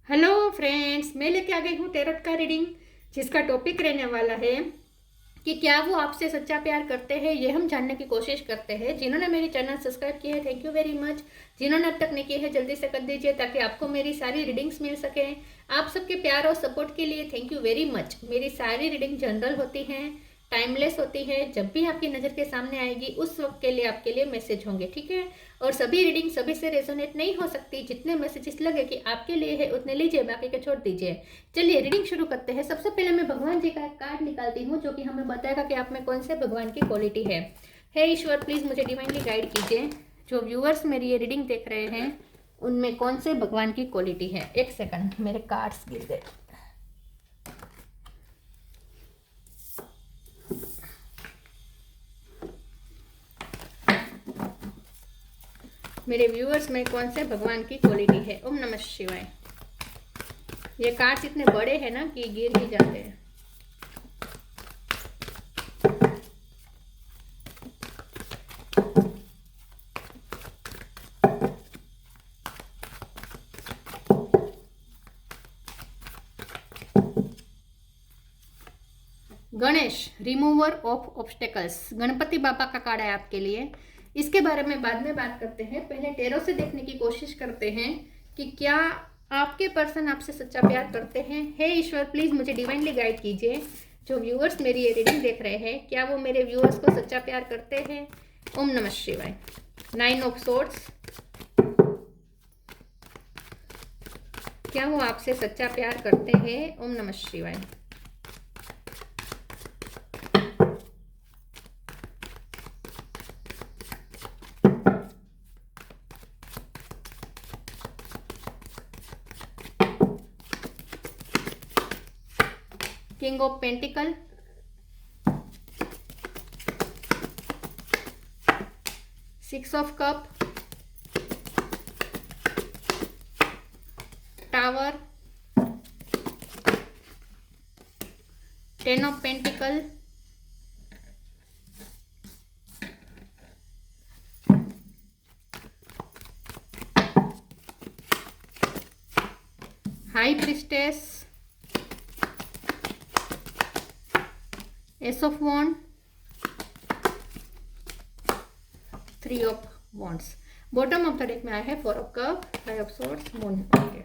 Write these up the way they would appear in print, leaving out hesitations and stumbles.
Hello friends, मैं लेके आ गई हूँ टेरोट का रीडिंग, जिसका टॉपिक रहने वाला है कि क्या वो आपसे सच्चा प्यार करते हैं। ये हम जानने की कोशिश करते हैं। जिन्होंने मेरी चैनल सब्सक्राइब किया है, थैंक यू वेरी मच। जिन्होंने अब तक नहीं किया है, जल्दी से कर दीजिए ताकि आपको मेरी सारी रीडिंग्स मिल सके। आप सबके प्यार और सपोर्ट के लिए थैंक यू वेरी मच। मेरी सारी रीडिंग जनरल होती हैं, टाइमलेस होती है। जब भी आपकी नज़र के सामने आएगी उस वक्त के लिए आपके लिए मैसेज होंगे, ठीक है। और सभी रीडिंग सभी से रेजोनेट नहीं हो सकती। जितने मैसेजेस लगे कि आपके लिए है उतने लीजिए, बाकी के छोड़ दीजिए। चलिए रीडिंग शुरू करते हैं। सबसे पहले मैं भगवान जी का एक कार्ड निकालती हूँ जो कि हमें बताएगा कि आप में कौन से भगवान की क्वालिटी है। हे ईश्वर, प्लीज मुझे डिवाइनली गाइड कीजिए। जो व्यूअर्स मेरी ये रीडिंग देख रहे हैं उनमें कौन से भगवान की क्वालिटी है। एक सेकंड, मेरे कार्ड्स गिर गए। मेरे व्यूअर्स में कौन से भगवान की क्वालिटी है। ओम नमः शिवाय। ये कार्ड्स इतने बड़े हैं ना कि गिर ही जाते हैं। Ganesh, remover of obstacles. Ganpati बाबा का कार्ड है आपके लिए। इसके बारे में बाद में बात करते हैं। पहले टेरो से देखने की कोशिश करते हैं कि क्या आपके पर्सन आपसे सच्चा प्यार करते हैं। हे ईश्वर, प्लीज मुझे डिवाइनली गाइड कीजिए। जो व्यूअर्स मेरी ये रीडिंग देख रहे हैं, क्या वो मेरे व्यूअर्स को सच्चा प्यार करते हैं। ओम नमः शिवाय। 9 ऑफ सोर्ड्स। क्या वो आपसे सच्चा प्यार करते हैं। ओम नमः शिवाय। King of pentacle, six of cup, tower, 10 of pentacle, high priestess, ace of wand, 3 of wands. Bottom of the deck में आया है 4 of cup, 5 of swords, moon. Okay,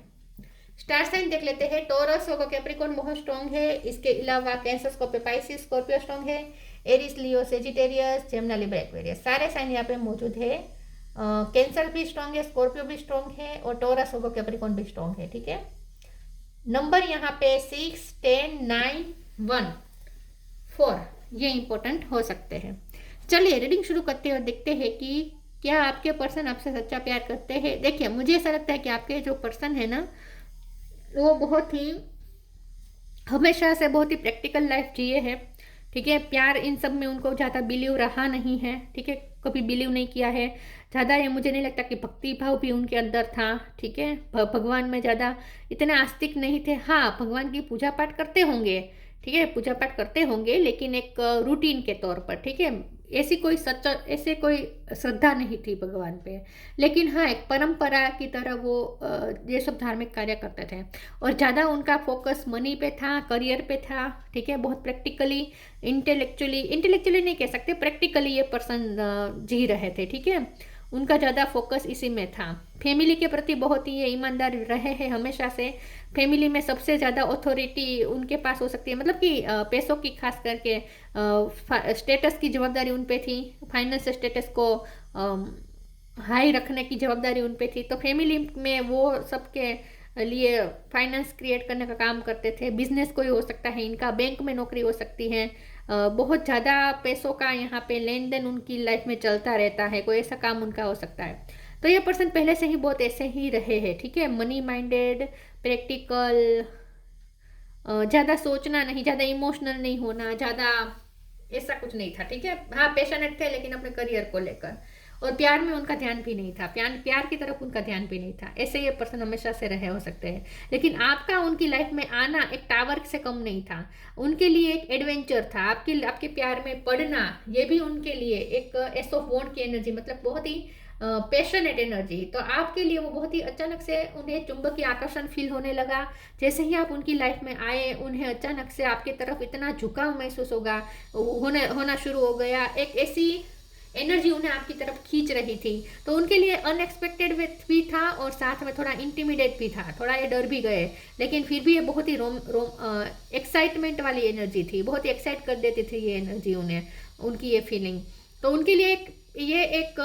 star sign देख लेते हैं। टोरस होगा, कैप्रिकॉर्न बहुत स्ट्रॉन्ग है। इसके अलावा cancer, Scorpio, Pisces, Scorpio strong है। एरिस, लियो, सेजिटेरियस, जेमिनी, लिब्रा, एक्वेरियस, सारे साइन यहाँ पे मौजूद है। कैंसर भी स्ट्रॉन्ग है, स्कॉर्पियो भी स्ट्रॉन्ग है और टोरस होगा, कैप्रिकॉर्न भी स्ट्रॉन्ग है, ठीक है। नंबर यहाँ पे 6, 10, 9, 1, 4 ये इंपॉर्टेंट हो सकते हैं। चलिए रीडिंग शुरू करते हैं और देखते हैं कि क्या आपके पर्सन आपसे सच्चा प्यार करते हैं। देखिए, मुझे ऐसा लगता है कि आपके जो पर्सन है ना, वो बहुत ही हमेशा से बहुत ही प्रैक्टिकल लाइफ जिए हैं, ठीक है। प्यार इन सब में उनको ज़्यादा बिलीव रहा नहीं है, ठीक है। कभी बिलीव नहीं किया है ज़्यादा। ये मुझे नहीं लगता कि भक्ति भाव भी उनके अंदर था, ठीक है। भगवान में ज़्यादा इतने आस्तिक नहीं थे। हाँ, भगवान की पूजा पाठ करते होंगे, ठीक है, पूजा पाठ करते होंगे, लेकिन एक रूटीन के तौर पर, ठीक है। ऐसे कोई श्रद्धा नहीं थी भगवान पे। लेकिन हाँ, एक परंपरा की तरह वो ये सब धार्मिक कार्य करते थे। और ज़्यादा उनका फोकस मनी पे था, करियर पे था, ठीक है। बहुत प्रैक्टिकली, इंटेलेक्चुअली नहीं कह सकते, प्रैक्टिकली ये पर्सन जी रहे थे, ठीक है। उनका ज़्यादा फोकस इसी में था। फैमिली के प्रति बहुत ही ये ईमानदार रहे हैं हमेशा से। फैमिली में सबसे ज़्यादा अथॉरिटी उनके पास हो सकती है, मतलब कि पैसों की, खास करके स्टेटस की जवाबदारी उन पे थी। फाइनेंस स्टेटस को हाई रखने की जवाबदारी उन पे थी। तो फैमिली में वो सबके लिए फाइनेंस क्रिएट करने का काम करते थे। बिजनेस कोई हो सकता है इनका, बैंक में नौकरी हो सकती है। बहुत ज़्यादा पैसों का यहाँ पे लेन देन उनकी लाइफ में चलता रहता है। कोई ऐसा काम उनका हो सकता है। तो ये पर्सन पहले से ही बहुत ऐसे ही रहे हैं, ठीक है। मनी माइंडेड, प्रैक्टिकल, ज़्यादा सोचना नहीं, ज़्यादा इमोशनल नहीं होना, ज़्यादा ऐसा कुछ नहीं था, ठीक है। हाँ, पैशनेट थे लेकिन अपने करियर को लेकर। और प्यार में उनका ध्यान भी नहीं था, प्यार की तरफ उनका ध्यान भी नहीं था। ऐसे ये पर्सन हमेशा से रहे हो सकते हैं। लेकिन आपका उनकी लाइफ में आना एक टावर से कम नहीं था। उनके लिए एक एडवेंचर था। आपके प्यार में पड़ना, ये भी उनके लिए एक एस ऑफ वॉन्ड की एनर्जी, मतलब बहुत ही पैशनेट एनर्जी। तो आपके लिए वो बहुत ही अचानक से उन्हें चुंबकीय आकर्षण फील होने लगा। जैसे ही आप उनकी लाइफ में आए, उन्हें अचानक से आपकी तरफ इतना झुकाव महसूस होना शुरू हो गया। एक ऐसी एनर्जी उन्हें आपकी तरफ खींच रही थी। तो उनके लिए अनएक्सपेक्टेड भी था और साथ में थोड़ा इंटिमिडेट भी था, थोड़ा ये डर भी गए, लेकिन फिर भी ये बहुत ही एक्साइटमेंट वाली एनर्जी थी, बहुत ही एक्साइट कर देती थी ये एनर्जी उन्हें, उनकी ये फीलिंग। तो उनके लिए ये एक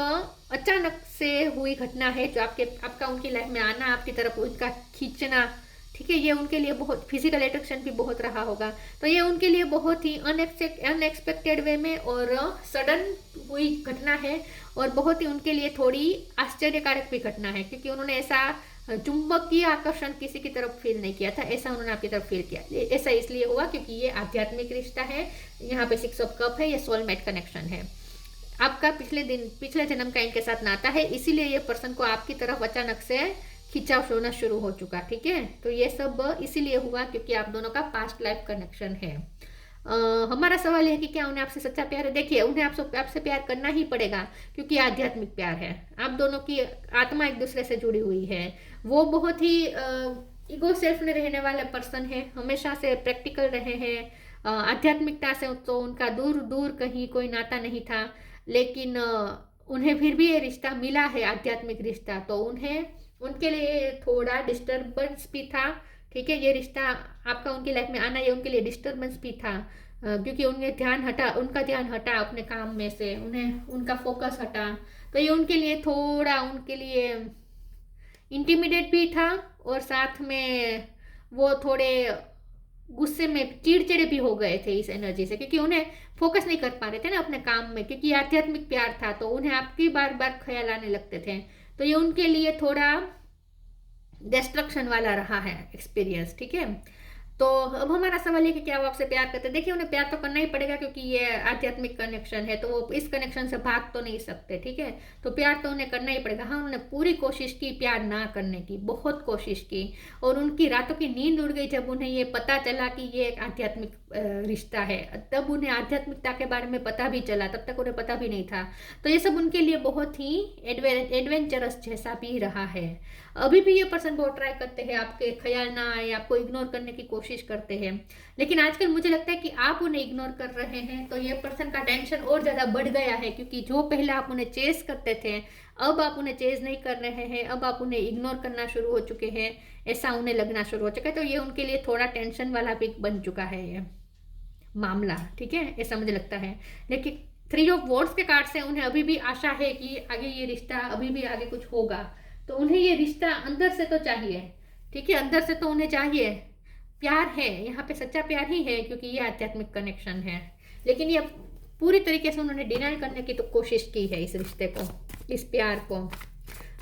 अचानक से हुई घटना है जो आपका उनकी लाइफ में आना, आपकी तरफ उनका खींचना, ठीक है, ये उनके लिए बहुत फिजिकल अट्रैक्शन भी बहुत रहा होगा। तो ये उनके लिए बहुत ही अनएक्सपेक्टेड वे में और सडन हुई घटना है और बहुत ही उनके लिए थोड़ी आश्चर्यकारक भी घटना है, क्योंकि उन्होंने ऐसा चुंबकीय आकर्षण किसी की तरफ फील नहीं किया था, ऐसा उन्होंने आपकी तरफ फील किया। ऐसा इसलिए हुआ क्योंकि ये आध्यात्मिक रिश्ता है, यहाँ पे 6 ऑफ कप है, ये सोलमेट कनेक्शन है, आपका पिछले जन्म का इनके साथ नाता है, इसीलिए ये पर्सन को आपकी तरफ अचानक से खिंचाव होना शुरू हो चुका, ठीक है। तो ये सब इसीलिए हुआ क्योंकि आप दोनों का पास्ट लाइफ कनेक्शन है। हमारा सवाल है कि क्या उन्हें आपसे सच्चा प्यार है? देखिए, उन्हें आपसे प्यार करना ही पड़ेगा क्योंकि आध्यात्मिक प्यार है, आप दोनों की आत्मा एक दूसरे से जुड़ी हुई है। वो बहुत ही ईगो सेल्फ में रहने वाले पर्सन है, हमेशा से प्रैक्टिकल रहे हैं, आध्यात्मिकता से तो उनका दूर दूर कहीं कोई नाता नहीं था, लेकिन उन्हें फिर भी ये रिश्ता मिला है, आध्यात्मिक रिश्ता, तो उनके लिए थोड़ा डिस्टर्बेंस भी था, ठीक है। ये रिश्ता आपका उनकी लाइफ में आना, ये उनके लिए डिस्टर्बेंस भी था, क्योंकि उनका ध्यान हटा अपने काम में से, उनका फोकस हटा, तो ये उनके लिए इंटिमिडेट भी था और साथ में वो थोड़े गुस्से में चिड़चिड़े भी हो गए थे इस एनर्जी से, क्योंकि उन्हें फोकस नहीं कर पा रहे थे ना अपने काम में, क्योंकि आध्यात्मिक प्यार था तो उन्हें आपकी बार बार ख्याल आने लगते थे। तो ये उनके लिए थोड़ा डिस्ट्रक्शन वाला रहा है एक्सपीरियंस, ठीक है। तो अब हमारा सवाल है कि क्या वो आपसे प्यार करते हैं? देखिए, उन्हें प्यार तो करना ही पड़ेगा क्योंकि ये आध्यात्मिक कनेक्शन है, तो वो इस कनेक्शन से भाग तो नहीं सकते, ठीक है। तो प्यार तो उन्हें करना ही पड़ेगा। हाँ, उन्होंने पूरी कोशिश की प्यार ना करने की, बहुत कोशिश की, और उनकी रातों की नींद उड़ गई जब उन्हें ये पता चला कि ये एक आध्यात्मिक रिश्ता है। तब उन्हें आध्यात्मिकता के बारे में पता भी चला, तब तक उन्हें पता भी नहीं था। तो ये सब उनके लिए बहुत ही एडवेंचरस जैसा भी रहा है। अभी भी ये पर्सन बहुत ट्राई करते हैं आपके ख्याल ना आए, आपको इग्नोर करने की कोशिश करते हैं, लेकिन आजकल मुझे लगता है कि आप उन्हें इग्नोर कर रहे हैं, तो ये पर्सन का टेंशन और ज़्यादा बढ़ गया है, क्योंकि जो पहले आप उन्हें चेस करते थे, अब आप उन्हें चेस नहीं कर रहे हैं, अब आप उन्हें इग्नोर करना शुरू हो चुके हैं, ऐसा उन्हें लगना शुरू हो चुका है। तो ये उनके लिए थोड़ा टेंशन वाला भी बन चुका है ये मामला, ठीक है, ऐसा मुझे लगता है। लेकिन 3 ऑफ वॉन्ड्स के कार्ड से उन्हें अभी भी आशा है कि आगे ये रिश्ता, अभी भी आगे कुछ होगा, तो उन्हें ये रिश्ता अंदर से तो चाहिए, ठीक है, अंदर से तो उन्हें चाहिए, प्यार है, यहाँ पे सच्चा प्यार ही है क्योंकि ये आध्यात्मिक कनेक्शन है, लेकिन ये पूरी तरीके से उन्होंने डिनाई करने की तो कोशिश की है इस रिश्ते को, इस प्यार को।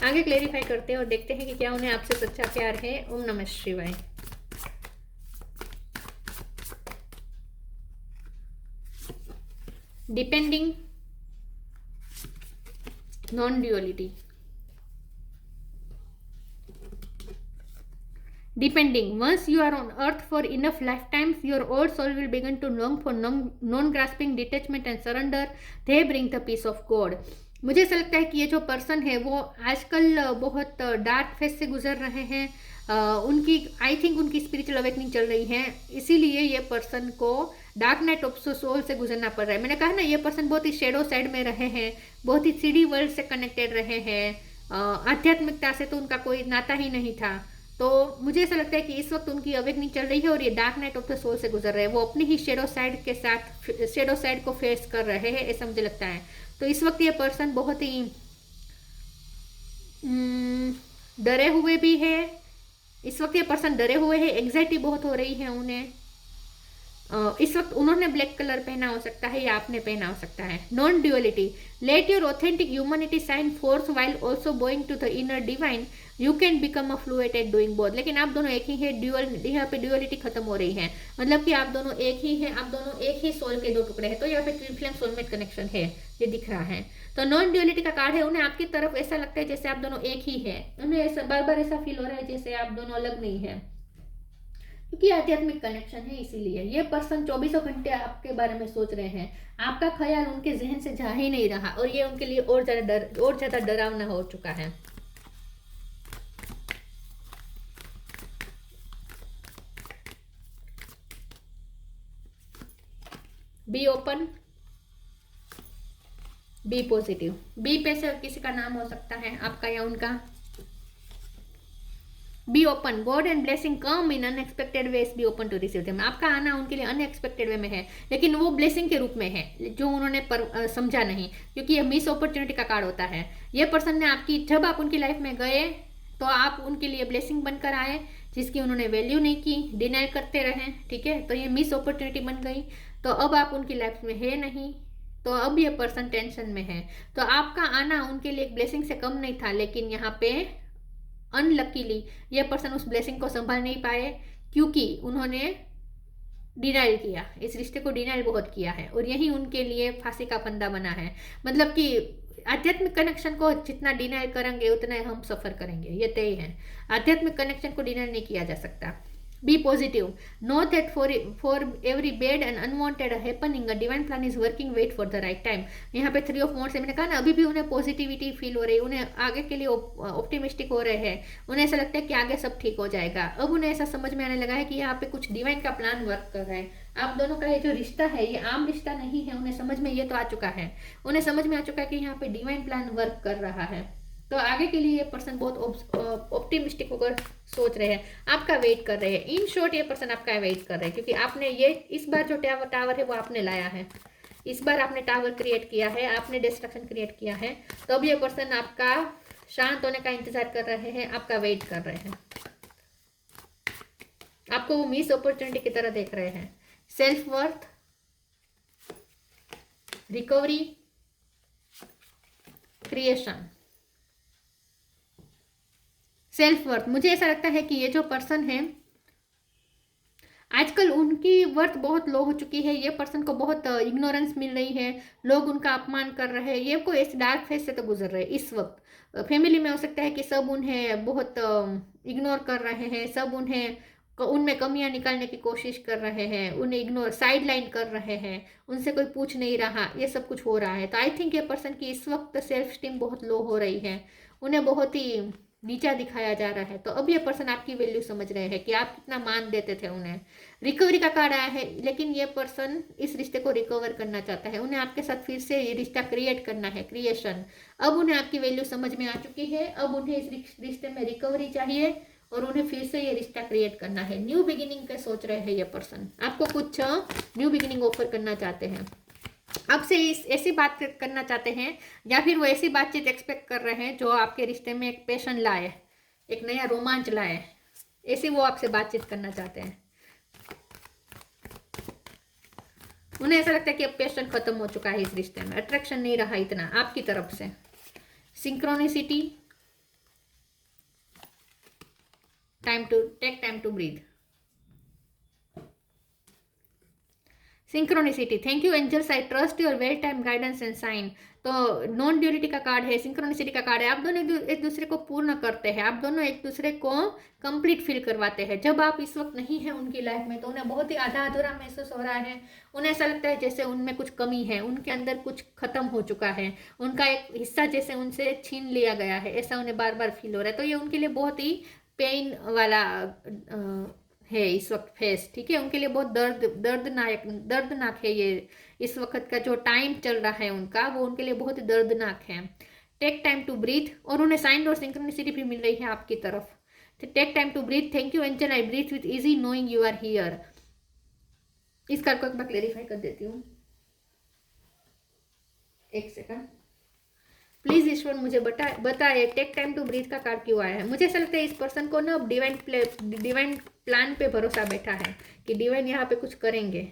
आगे क्लेरिफाई करते हैं और देखते हैं कि क्या उन्हें आपसे सच्चा प्यार है। ओम नमः शिवाय। Depending, non duality. Depending, once you are on earth for enough lifetimes, your old soul will begin to long for non-grasping detachment and surrender. They bring the peace of God. मुझे ऐसा लगता है कि ये जो पर्सन है वो आजकल बहुत डार्क फेज से गुजर रहे हैं, आई थिंक उनकी स्पिरिचुअल अवेकनिंग चल रही है, इसीलिए ये पर्सन को डार्क नाइट ऑफ सोल से गुजरना पड़ रहा है। मैंने कहा ना, ये पर्सन बहुत ही शेडो साइड में रहे हैं, बहुत ही 3D वर्ल्ड से कनेक्टेड रहे हैं, आध्यात्मिकता से तो उनका कोई नाता ही नहीं था। तो मुझे ऐसा लगता है कि इस वक्त उनकी अवेकनिंग चल रही है और ये dark night of the soul से गुजर रहे हैं, वो अपनी ही शेडो साइड को फेस कर रहे हैं, ऐसा मुझे लगता है। तो इस वक्त ये पर्सन बहुत ही डरे हुए भी है, इस वक्त ये पर्सन डरे हुए हैं, एंग्जाइटी बहुत हो रही है उन्हें। इस वक्त उन्होंने ब्लैक कलर पहना हो सकता है या आपने पहना हो सकता है। Non duality, let your authentic humanity shine force while also going to the inner divine, you can become a fluent at doing both. लेकिन आप दोनों एक ही है, यहाँ पे ड्यूअलिटी खत्म हो रही है, मतलब कि आप दोनों एक ही हैं, आप दोनों एक ही सोल के 2 टुकड़े हैं। तो यहाँ पे ट्विन फ्लेम सोलमेट कनेक्शन है, ये दिख रहा है। तो नॉन ड्यूअलिटी का कार्ड है, उन्हें आपकी तरफ ऐसा लगता है जैसे आप दोनों एक ही है, उन्हें ऐसा बार बार ऐसा फील हो रहा है जैसे आप दोनों अलग नहीं है, क्योंकि आध्यात्मिक कनेक्शन है, इसीलिए ये पर्सन 24 घंटे आपके बारे में सोच रहे हैं, आपका ख्याल उनके जहन से जा ही नहीं रहा, और ये उनके लिए और ज्यादा डरावना हो चुका है। Be open, be positive. बी पे से किसी का नाम हो सकता है, आपका या उनका। Be open, god and blessing come in unexpected ways, be open to receive them. आपका आना उनके लिए अनएक्सपेक्टेड वे में है, लेकिन वो ब्लेसिंग के रूप में है जो उन्होंने समझा नहीं, क्योंकि ये मिस अपॉर्चुनिटी का कार्ड होता है। ये पर्सन ने आपकी, जब आप उनकी लाइफ में गए तो आप उनके लिए ब्लेसिंग बनकर आए, जिसकी उन्होंने वैल्यू नहीं की, डिनाई करते रहे, ठीक है। तो ये मिस अपॉर्चुनिटी बन गई, तो अब आप उनकी लाइफ में है नहीं, तो अब ये पर्सन टेंशन में है। तो आपका आना उनके लिए एक ब्लेसिंग से कम नहीं था, लेकिन यहाँ पे अनलकीली ये पर्सन उस ब्लेसिंग को संभाल नहीं पाए, क्योंकि उन्होंने डिनाइल किया, इस रिश्ते को डिनाइल बहुत किया है, और यही उनके लिए फांसी का फंदा बना है। मतलब कि आध्यात्मिक कनेक्शन को जितना डिनाइल करेंगे उतना हम सफर करेंगे, ये तय है। आध्यात्मिक कनेक्शन को डिनाइल नहीं किया जा सकता। Be positive, know that for every bad and unwanted happening a divine plan is working, wait for the right time. यहाँ पे 3 ऑफ वॉन्ड्स है, मैंने कहा ना, अभी भी उन्हें पॉजिटिविटी फील हो रही है, उन्हें आगे के लिए ऑप्टिमिस्टिक हो रहे हैं, उन्हें ऐसा लगता है कि आगे सब ठीक हो जाएगा। अब उन्हें ऐसा समझ में आने लगा है कि यहाँ पे कुछ डिवाइन का प्लान वर्क कर रहा है। आप दोनों का ये जो रिश्ता है ये आम रिश्ता नहीं है, उन्हें समझ में ये तो आ चुका है, उन्हें समझ में आ चुका है कि यहाँ पे डिवाइन प्लान वर्क कर रहा है। तो आगे के लिए ये पर्सन बहुत ऑप्टिमिस्टिक होकर सोच रहे हैं, आपका वेट कर रहे हैं। इन शॉर्ट ये पर्सन आपका वेट कर रहे हैं, क्योंकि आपने ये इस बार जो टावर है वो आपने लाया है, इस बार आपने टावर क्रिएट किया है, आपने डिस्ट्रक्शन क्रिएट किया है। तो अब ये पर्सन आपका शांत होने का इंतजार कर रहे हैं, आपका वेट कर रहे हैं, आपको वो मिस अपॉर्चुनिटी की तरह देख रहे हैं। Self worth, recovery, creation. Self worth, मुझे ऐसा लगता है कि ये जो पर्सन है आजकल उनकी वर्थ बहुत लो हो चुकी है, ये पर्सन को बहुत इग्नोरेंस मिल रही है, लोग उनका अपमान कर रहे हैं, ये कोई इस डार्क फेज से तो गुजर रहे हैं इस वक्त। फैमिली में हो सकता है कि सब उन्हें बहुत इग्नोर कर रहे हैं, सब उनमें कमियां निकालने की कोशिश कर रहे हैं, उन्हें इग्नोर साइड लाइन कर रहे हैं, उनसे कोई पूछ नहीं रहा, ये सब कुछ हो रहा है। तो आई थिंक ये पर्सन की इस वक्त सेल्फ स्टीम बहुत लो हो रही है, उन्हें बहुत ही नीचा दिखाया जा रहा है। तो अब ये पर्सन आपकी वैल्यू समझ रहे हैं कि आप कितना मान देते थे उन्हें। रिकवरी का कार्ड आया है, लेकिन ये पर्सन इस रिश्ते को रिकवर करना चाहता है, उन्हें आपके साथ फिर से ये रिश्ता क्रिएट करना है, क्रिएशन। अब उन्हें आपकी वैल्यू समझ में आ चुकी है, अब उन्हें इस रिश्ते में रिकवरी चाहिए और उन्हें फिर से ये रिश्ता क्रिएट करना है। न्यू बिगिनिंग का सोच रहे हैं ये पर्सन, आपको कुछ न्यू बिगिनिंग ऑफर करना चाहते हैं, आपसे ऐसी बात करना चाहते हैं, या फिर वो ऐसी बातचीत एक्सपेक्ट कर रहे हैं जो आपके रिश्ते में एक पैशन लाए, एक नया रोमांच लाए, ऐसी वो आपसे बातचीत करना चाहते हैं। उन्हें ऐसा लगता है कि अब पैशन खत्म हो चुका है इस रिश्ते में, अट्रैक्शन नहीं रहा इतना आपकी तरफ से। Synchronicity, take time to breathe. Synchronicity, thank you angels, I trust your well time guidance and sign. तो नॉन ड्यूलिटी का कार्ड है, सिंक्रोनिसिटी का कार्ड है, आप दोनों एक दूसरे को पूर्ण करते हैं, आप दोनों एक दूसरे को कंप्लीट फील करवाते हैं। जब आप इस वक्त नहीं है उनकी लाइफ में तो उन्हें बहुत ही आधा अधूरा महसूस हो रहा है, उन्हें ऐसा लगता है जैसे उनमें कुछ कमी है, उनके अंदर कुछ खत्म हो चुका है, उनका एक हिस्सा जैसे उनसे छीन लिया गया है, ऐसा उन्हें बार बार फील हो रहा है। तो ये उनके लिए बहुत ही पेन वाला है इस वक्त फेस, ठीक है, उनके लिए बहुत दर्दनाक है ये इस वक्त का जो टाइम चल रहा है उनका, वो उनके लिए बहुत ही दर्दनाक है। टेक टाइम टू ब्रीथ, और उन्हें साइन और सिंक्रोनिसिटी भी मिल रही है आपकी तरफ। Take time to breathe, thank you angel, I breathe with easy knowing you are here. इस कार्ड को एक बार क्लेरिफाई कर देती हूँ, एक सेकंड प्लीज ईश्वर मुझे बताए टेक टाइम टू ब्रीथ का कार्ड क्यों आया है। मुझे ऐसा लगता है इस पर्सन को ना डिवाइन प्लान पे भरोसा बैठा है कि डिवाइन यहाँ पे कुछ करेंगे।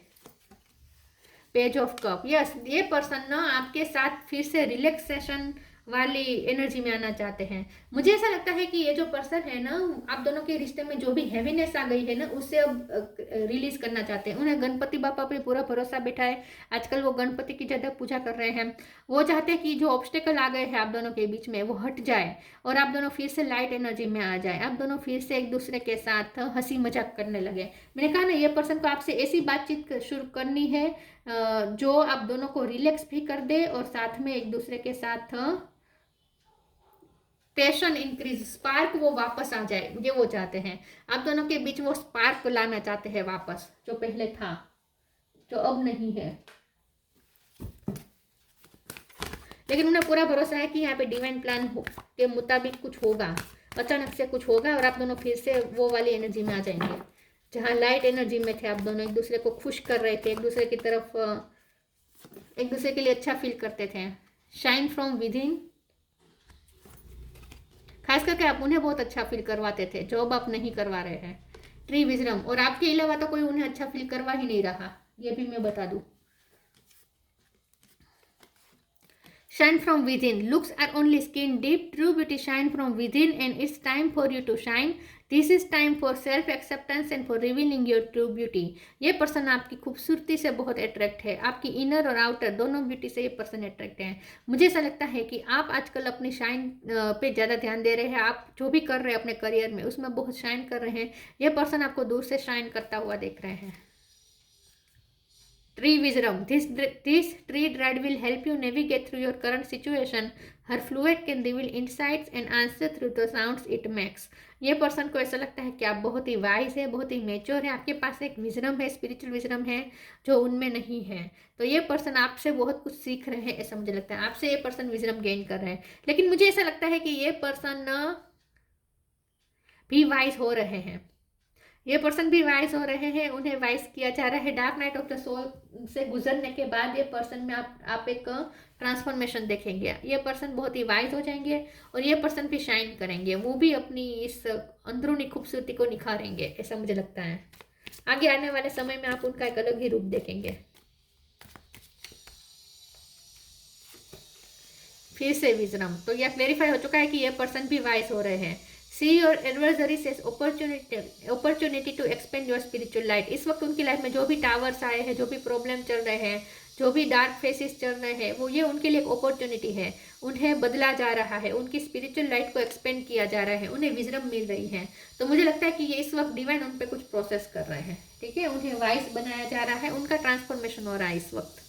पेज ऑफ कप, यस, ये पर्सन ना आपके साथ फिर से रिलैक्सेशन वाली एनर्जी में आना चाहते हैं। मुझे ऐसा लगता है कि ये जो पर्सन है ना, आप दोनों के रिश्ते में जो भी हैवीनेस आ गई है ना, उससे अब रिलीज करना चाहते हैं। उन्हें गणपति बापा पे पूरा भरोसा बैठा है, आजकल वो गणपति की ज़्यादा पूजा कर रहे हैं। वो चाहते हैं कि जो ऑब्स्टेकल आ गए हैं आप दोनों के बीच में वो हट जाए और आप दोनों फिर से लाइट एनर्जी में आ जाए, आप दोनों फिर से एक दूसरे के साथ हंसी मजाक करने लगे। मैंने कहा ना, ये पर्सन को आपसे ऐसी बातचीत शुरू करनी है जो आप दोनों को रिलैक्स भी कर दे और साथ में एक दूसरे के साथ पैशन इंक्रीज, स्पार्क वो वापस आ जाए, ये वो चाहते हैं। आप दोनों के बीच वो स्पार्क लाना चाहते हैं वापस, जो पहले था, जो अब नहीं है। लेकिन उन्हें पूरा भरोसा है कि यहाँ पे डिवाइन प्लान के मुताबिक कुछ होगा, अचानक से कुछ होगा और आप दोनों फिर से वो वाली एनर्जी में आ जाएंगे जहाँ लाइट एनर्जी में थे। आप दोनों एक दूसरे को खुश कर रहे थे, एक दूसरे की तरफ एक दूसरे के लिए अच्छा फील करते थे। शाइन फ्रॉम विद इन, खास करके आप उन्हें बहुत अच्छा फील करवाते थे, जॉब आप नहीं करवा रहे हैं। ट्री विजडम, और आपके अलावा तो कोई उन्हें अच्छा फील करवा ही नहीं रहा, ये भी मैं बता दूं। Shine from within. Looks are only skin deep. True beauty shine from within, and it's time for you to shine. This is time for self acceptance and for revealing your true beauty. ये person आपकी खूबसूरती से बहुत attract है, आपकी inner और outer दोनों beauty से ये पर्सन अट्रैक्ट है। मुझे ऐसा लगता है कि आप आजकल अपनी शाइन पे ज़्यादा ध्यान दे रहे हैं, आप जो भी कर रहे हैं अपने करियर में उसमें बहुत शाइन कर रहे हैं। ये पर्सन आपको दूर से शाइन करता हुआ देख रहे हैं। Tree wisdom. This tree dread will help you navigate through your current situation. Her fluid can reveal insights and answer through the sounds it makes. ये पर्सन को ऐसा लगता है कि आप बहुत ही वाइज है, बहुत ही मेच्योर है, आपके पास एक विजडम है, स्पिरिचुअल विजडम है जो उनमें नहीं है। तो ये पर्सन आपसे बहुत कुछ सीख रहे हैं, ऐसा मुझे लगता है। आपसे ये पर्सन विजडम गेन कर रहे हैं, लेकिन मुझे ऐसा लगता है कि ये पर्सन भी वाइज हो रहे हैं, ये पर्सन भी वाइज हो रहे हैं, उन्हें वाइज किया जा रहा है। Dark night of the soul से गुजरने के बाद ये पर्सन में आप एक ट्रांसफॉर्मेशन देखेंगे। ये पर्सन बहुत ही वाइज हो जाएंगे और ये पर्सन भी शाइन करेंगे, वो भी अपनी इस अंदरूनी खूबसूरती को निखारेंगे, ऐसा मुझे लगता है। आगे आने वाले समय में आप उनका एक अलग ही रूप देखेंगे। फिर से विजडम, तो यह क्लेरिफाई हो चुका है कि ये पर्सन भी वाइज हो रहे हैं। See your adversaries as opportunity to expand your spiritual light. इस वक्त उनकी लाइफ में जो भी टावर्स आए हैं, जो भी प्रॉब्लम चल रहे हैं, जो भी डार्क फेसेस चल रहे हैं, वो ये उनके लिए एक अपॉर्चुनिटी है। उन्हें बदला जा रहा है, उनकी स्पिरिचुअल लाइट को एक्सपेंड किया जा रहा है, उन्हें विजडम मिल रही है। तो मुझे लगता है कि ये इस वक्त डिवाइन उन पर कुछ प्रोसेस कर रहे हैं, ठीक है, उन्हें वाइस बनाया जा रहा है, उनका ट्रांसफॉर्मेशन हो रहा है इस वक्त।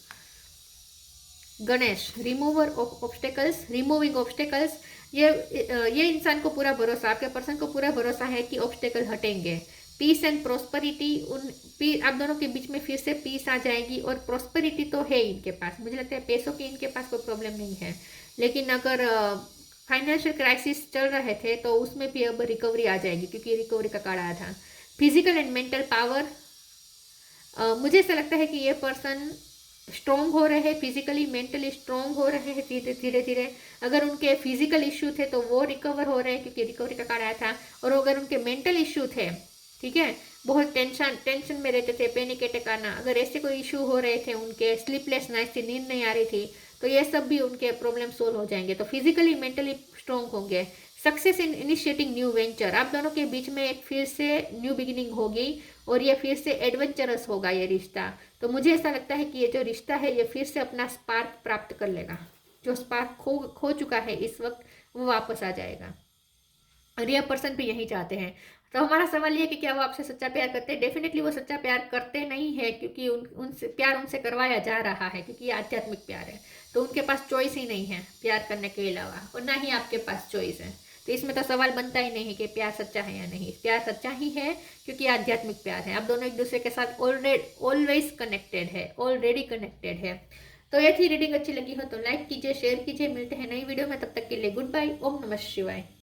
Ganesh, remover of obstacles, removing obstacles. ये इंसान को पूरा भरोसा, आपके पर्सन को पूरा भरोसा है कि ऑब्स्टेकल हटेंगे। पीस एंड प्रोस्पेरिटी, आप दोनों के बीच में फिर से पीस आ जाएगी और प्रोस्पेरिटी तो है इनके पास। मुझे लगता है पैसों की इनके पास कोई प्रॉब्लम नहीं है, लेकिन अगर फाइनेंशियल क्राइसिस चल रहे थे तो उसमें भी अब रिकवरी आ जाएगी, क्योंकि रिकवरी का कार्ड आया था। फिजिकल एंड मेंटल पावर, मुझे ऐसा लगता है कि ये पर्सन स्ट्रॉन्ग हो रहे हैं, फिजिकली मेंटली स्ट्रॉन्ग हो रहे हैं धीरे धीरे। अगर उनके फिजिकल इश्यू थे तो वो रिकवर हो रहे हैं, क्योंकि रिकवरी का कार्ड आया था। और अगर उनके मेंटल इश्यू थे, ठीक है, बहुत टेंशन में रहते थे, पैनिक अटैक आना, अगर ऐसे कोई इशू हो रहे थे, उनके स्लीपलेस नाइट थी, नींद नहीं आ रही थी, तो ये सब भी उनके प्रॉब्लम सोल्व हो जाएंगे। तो फिजिकली मेंटली स्ट्रॉन्ग होंगे। Success in initiating new venture, आप दोनों के बीच में एक फिर से न्यू बिगिनिंग होगी और ये फिर से एडवेंचरस होगा ये रिश्ता। तो मुझे ऐसा लगता है कि ये जो रिश्ता है ये फिर से अपना स्पार्क प्राप्त कर लेगा, जो स्पार्क खो चुका है इस वक्त वो वापस आ जाएगा, और यह पर्सन भी यही चाहते हैं। तो हमारा सवाल ये कि क्या वो आपसे सच्चा प्यार करते हैं? डेफिनेटली वो सच्चा प्यार करते नहीं है, क्योंकि उनसे प्यार उनसे करवाया जा रहा है, क्योंकि ये आध्यात्मिक प्यार है। तो उनके पास चॉइस ही नहीं है प्यार करने के अलावा, और ना ही आपके पास चॉइस है। तो इसमें तो सवाल बनता ही नहीं है कि प्यार सच्चा है या नहीं। प्यार सच्चा ही है, क्योंकि आध्यात्मिक प्यार है। आप दोनों एक दूसरे के साथ ऑलवेज कनेक्टेड है, ऑलरेडी कनेक्टेड है। तो ये थी रीडिंग। अच्छी लगी हो तो लाइक कीजिए, शेयर कीजिए। मिलते हैं नई वीडियो में, तब तक के लिए गुड बाय। ओम नमः शिवाय।